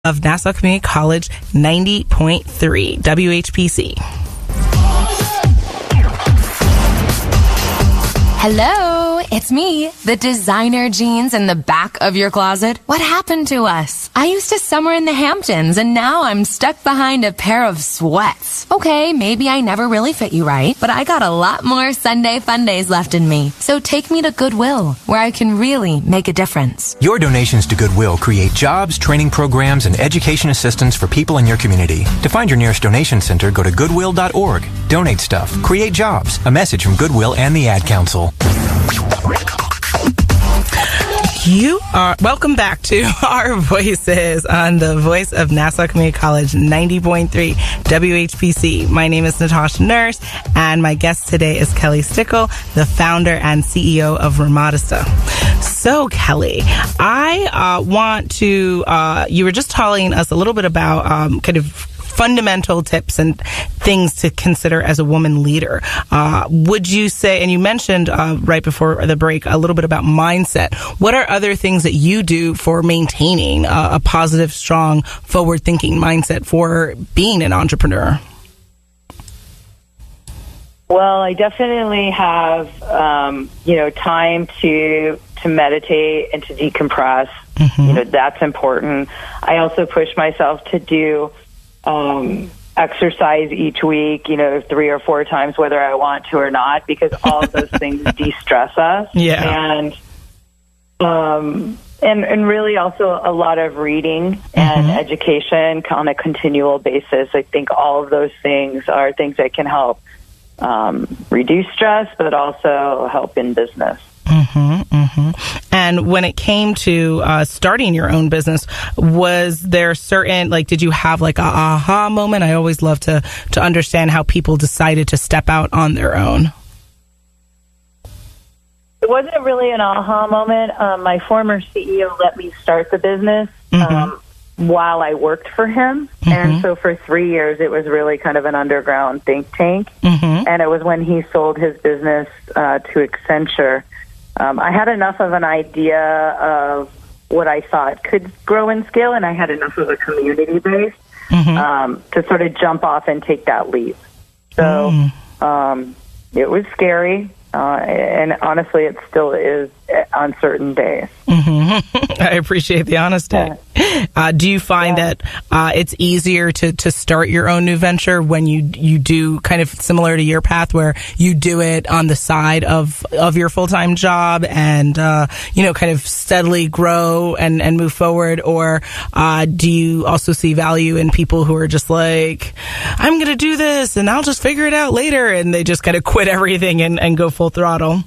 of Nassau Community College 90.3 WHPC. Hello, it's me, the designer jeans in the back of your closet. What happened to us? I used to summer in the Hamptons, and now I'm stuck behind a pair of sweats. Okay, maybe I never really fit you right, but I got a lot more Sunday fun days left in me. So take me to Goodwill, where I can really make a difference. Your donations to Goodwill create jobs, training programs, and education assistance for people in your community. To find your nearest donation center, go to goodwill.org. Donate stuff. Create jobs. A message from Goodwill and the Ad Council. You are welcome back to Our Voices on the Voice of Nassau Community College 90.3 WHPC. My name is Natasha Nurse, and my guest today is Kelly Stickel, the founder and CEO of Remodista. So, Kelly, I want to, you were just telling us a little bit about kind of fundamental tips and things to consider as a woman leader. Would you say, and you mentioned right before the break a little bit about mindset. What are other things that you do for maintaining a positive, strong, forward-thinking mindset for being an entrepreneur? Well, I definitely have, time to meditate and to decompress. Mm-hmm. That's important. I also push myself to do exercise each week, 3 or 4 times, whether I want to or not, because all of those things de-stress us. Yeah. And really also a lot of reading and education on a continual basis. I think all of those things are things that can help reduce stress, but also help in business. And when it came to starting your own business, was there certain, did you have a aha moment? I always love to understand how people decided to step out on their own. It wasn't really an aha moment. My former CEO let me start the business while I worked for him. And so for 3 years, it was really kind of an underground think tank. And it was when he sold his business to Accenture. I had enough of an idea of what I thought could grow and scale, and I had enough of a community base to sort of jump off and take that leap. So it was scary, and honestly, it still is on certain days. I appreciate the honesty. Yeah. Do you find that it's easier to start your own new venture when you do kind of similar to your path, where you do it on the side of your full-time job and kind of steadily grow and move forward? Or do you also see value in people who are just like, I'm going to do this and I'll just figure it out later, and they just kind of quit everything and go full throttle?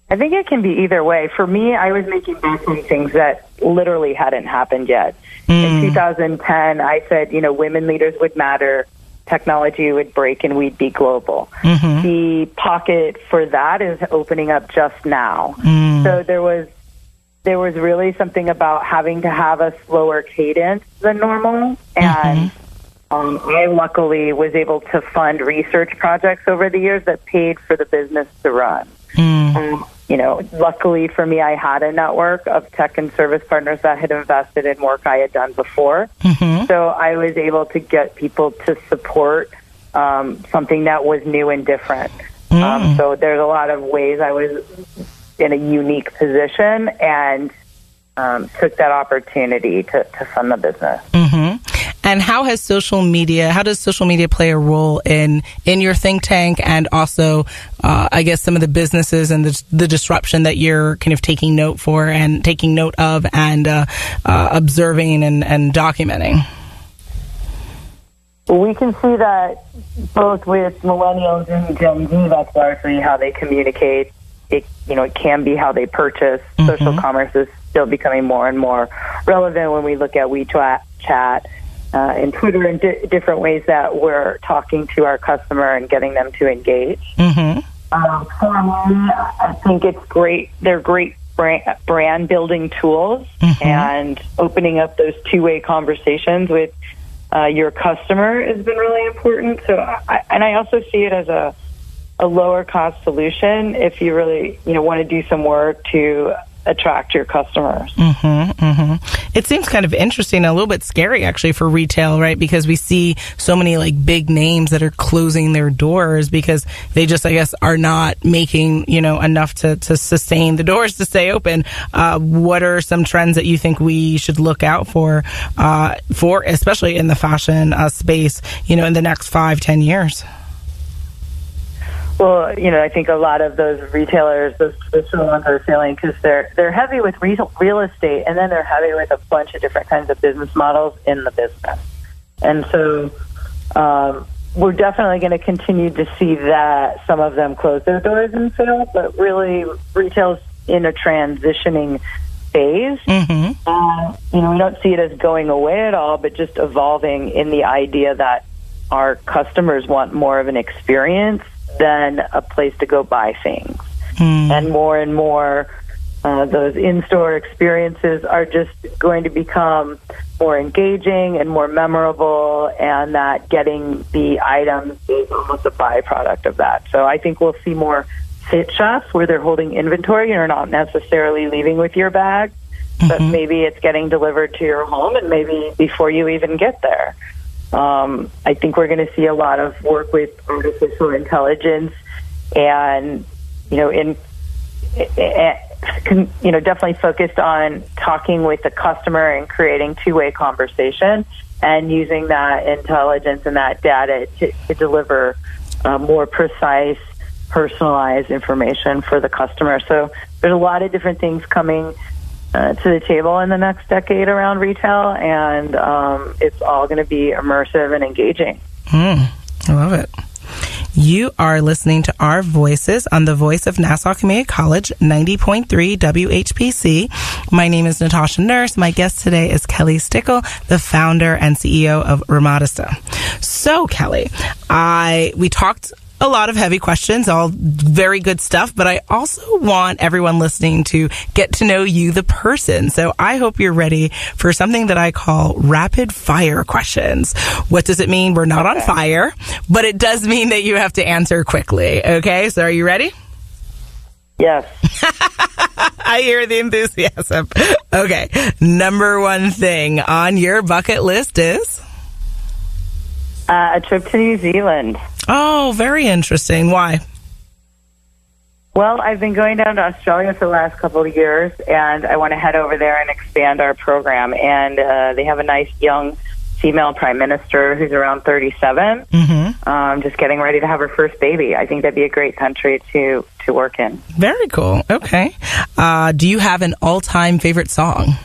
I think it can be either way. For me, I was making bets on things that literally hadn't happened yet. In 2010, I said, women leaders would matter, technology would break, and we'd be global. The pocket for that is opening up just now. So there was really something about having to have a slower cadence than normal. And I luckily was able to fund research projects over the years that paid for the business to run. Luckily for me, I had a network of tech and service partners that had invested in work I had done before. So I was able to get people to support something that was new and different. So there's a lot of ways I was in a unique position and took that opportunity to fund the business. And how does social media play a role in your think tank, and also, I guess, some of the businesses and the disruption that you're kind of taking note of and observing and documenting? Well, we can see that both with millennials and Gen Z, that's largely how they communicate. It can be how they purchase. Social commerce is still becoming more and more relevant when we look at WeChat and Twitter and different ways that we're talking to our customer and getting them to engage. For me, I think it's great. They're great brand building tools, and opening up those two-way conversations with your customer has been really important. So, I also see it as a lower cost solution if you really want to do some work to attract your customers. It seems kind of interesting, a little bit scary actually for retail, right? Because we see so many like big names that are closing their doors because they just, I guess, are not making, enough to sustain the doors to stay open. What are some trends that you think we should look out for especially in the fashion space, in the next 5-10 years? Well, I think a lot of those retailers, those traditional ones, are failing because they're heavy with real estate, and then they're heavy with a bunch of different kinds of business models in the business. And so we're definitely going to continue to see that some of them close their doors and fail, but really retail's in a transitioning phase. We don't see it as going away at all, but just evolving in the idea that our customers want more of an experience than a place to go buy things. And more those in-store experiences are just going to become more engaging and more memorable, and that getting the items is almost a byproduct of that. So I think we'll see more fit shops where they're holding inventory and are not necessarily leaving with your bag, but maybe it's getting delivered to your home and maybe before you even get there. I think we're going to see a lot of work with artificial intelligence and, definitely focused on talking with the customer and creating two-way conversation and using that intelligence and that data to deliver more precise, personalized information for the customer. So there's a lot of different things coming to the table in the next decade around retail, and it's all going to be immersive and engaging. I love it. You are listening to Our Voices on the Voice of Nassau Community College, 90.3 WHPC. My name is Natasha Nurse. My guest today is Kelly Stickel, the founder and CEO of Remodista. So, Kelly, we talked a lot of heavy questions, all very good stuff, but I also want everyone listening to get to know you, the person. So I hope you're ready for something that I call rapid fire questions. What does it mean? We're not on fire, but it does mean that you have to answer quickly. Okay, so are you ready? Yes. I hear the enthusiasm. Okay, number one thing on your bucket list is? A trip to New Zealand. Oh, very interesting. Why? Well, I've been going down to Australia for the last couple of years, and I want to head over there and expand our program. And they have a nice young female prime minister who's around 37, just getting ready to have her first baby. I think that'd be a great country to work in. Very cool. Okay. Do you have an all-time favorite song?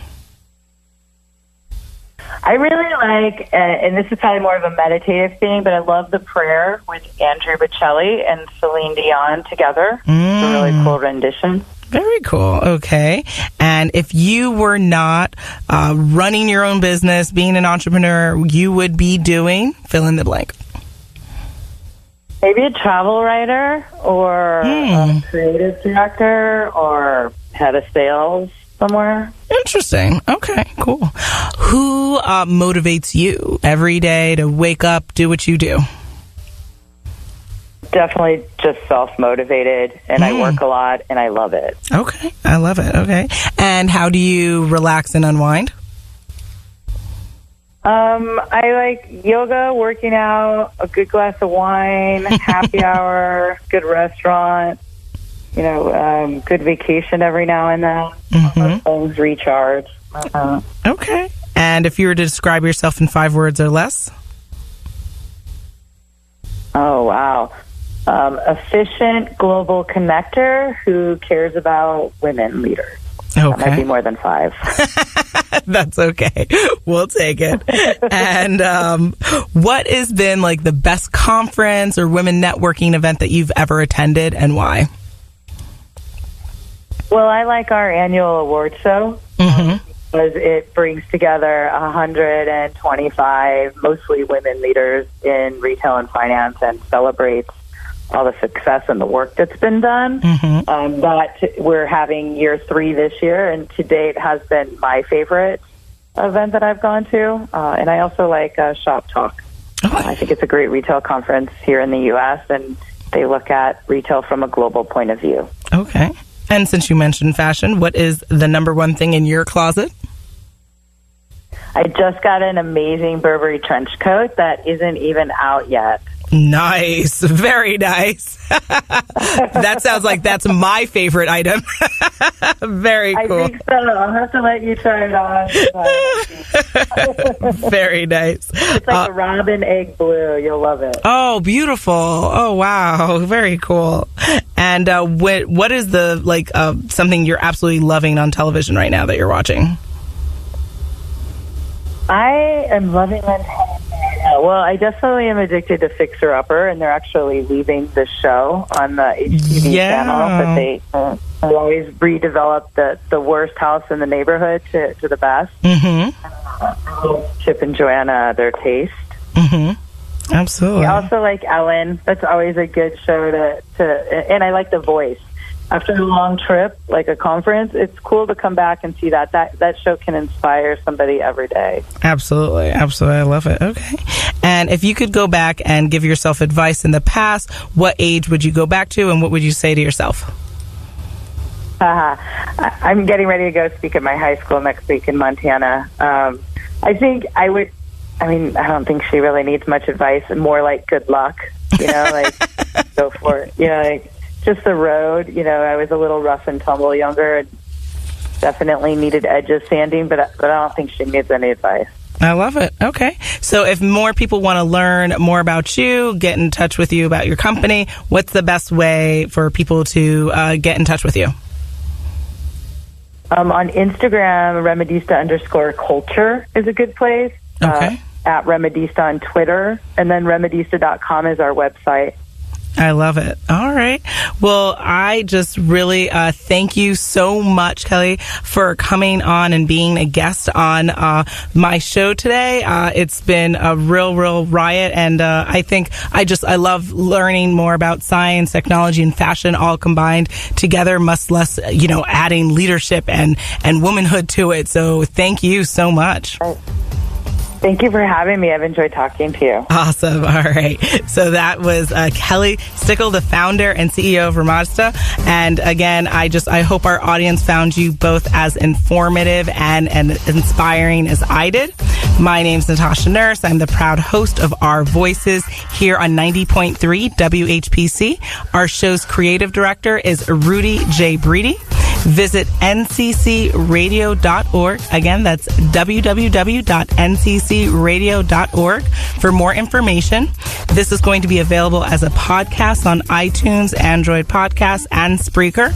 I really like, and this is probably more of a meditative thing, but I love The Prayer with Andrew Bocelli and Celine Dion together. It's a really cool rendition. Very cool. Okay. And if you were not running your own business, being an entrepreneur, you would be doing fill in the blank. Maybe a travel writer or a creative director or head of sales somewhere. Interesting. Okay, cool. Who motivates you every day to wake up, do what you do? Definitely just self-motivated, and I work a lot, and I love it. Okay, I love it. Okay. And how do you relax and unwind? I like yoga, working out, a good glass of wine, happy hour, good restaurant, good vacation every now and then. Things recharge. Okay. And if you were to describe yourself in 5 words or less? Oh, wow. Efficient global connector who cares about women leaders. Okay. That might be more than 5. That's okay. We'll take it. And what has been like the best conference or women networking event that you've ever attended, and why? Well, I like our annual award show because it brings together 125 mostly women leaders in retail and finance and celebrates all the success and the work that's been done. But we're having year 3 this year, and to date has been my favorite event that I've gone to. And I also like Shop Talk. I think it's a great retail conference here in the U.S., and they look at retail from a global point of view. Okay. And since you mentioned fashion, what is the number one thing in your closet? I just got an amazing Burberry trench coat that isn't even out yet. Nice. Very nice. That sounds like that's my favorite item. Very cool. I think so. I'll have to let you try it on. Very nice. It's like a robin egg blue. You'll love it. Oh, beautiful. Oh, wow. Very cool. And what is the something you're absolutely loving on television right now that you're watching? I am loving on television. Well, I definitely am addicted to Fixer Upper, and they're actually leaving the show on the HTV channel. But they always redevelop the worst house in the neighborhood to the best. Mm-hmm. Chip and Joanna, their taste. Mm-hmm. Absolutely. I also like Ellen. That's always a good show to and I like The Voice. After a long trip, like a conference, it's cool to come back and see that show can inspire somebody every day. Absolutely. Absolutely. I love it. Okay. And if you could go back and give yourself advice in the past, what age would you go back to and what would you say to yourself? I'm getting ready to go speak at my high school next week in Montana. I think I don't think she really needs much advice, and more like good luck, like go for it. Like just the road. I was a little rough and tumble younger and definitely needed edges sanding, but I don't think she needs any advice. I love it. Okay. So if more people want to learn more about you, get in touch with you about your company, what's the best way for people to get in touch with you? On Instagram, Remodista_culture is a good place. Okay. At Remodista on Twitter, and then Remodista.com is our website. I love it. All right. Well, I just really thank you so much, Kelly, for coming on and being a guest on my show today. It's been a real riot, and I think I love learning more about science, technology, and fashion all combined together, much less, adding leadership and womanhood to it. So thank you so much. Thank you for having me. I've enjoyed talking to you. Awesome. All right. So that was Kelly Stickel, the founder and CEO of Remodista. And again, I hope our audience found you both as informative and inspiring as I did. My name's Natasha Nurse. I'm the proud host of Our Voices here on 90.3 WHPC. Our show's creative director is Rudy J. Breedy. Visit nccradio.org. Again, that's www.nccradio.org for more information. This is going to be available as a podcast on iTunes, Android Podcasts, and Spreaker.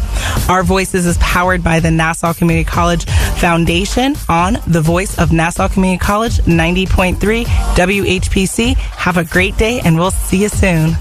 Our Voices is powered by the Nassau Community College Foundation on the Voice of Nassau Community College, 90.3 WHPC. Have a great day, and we'll see you soon.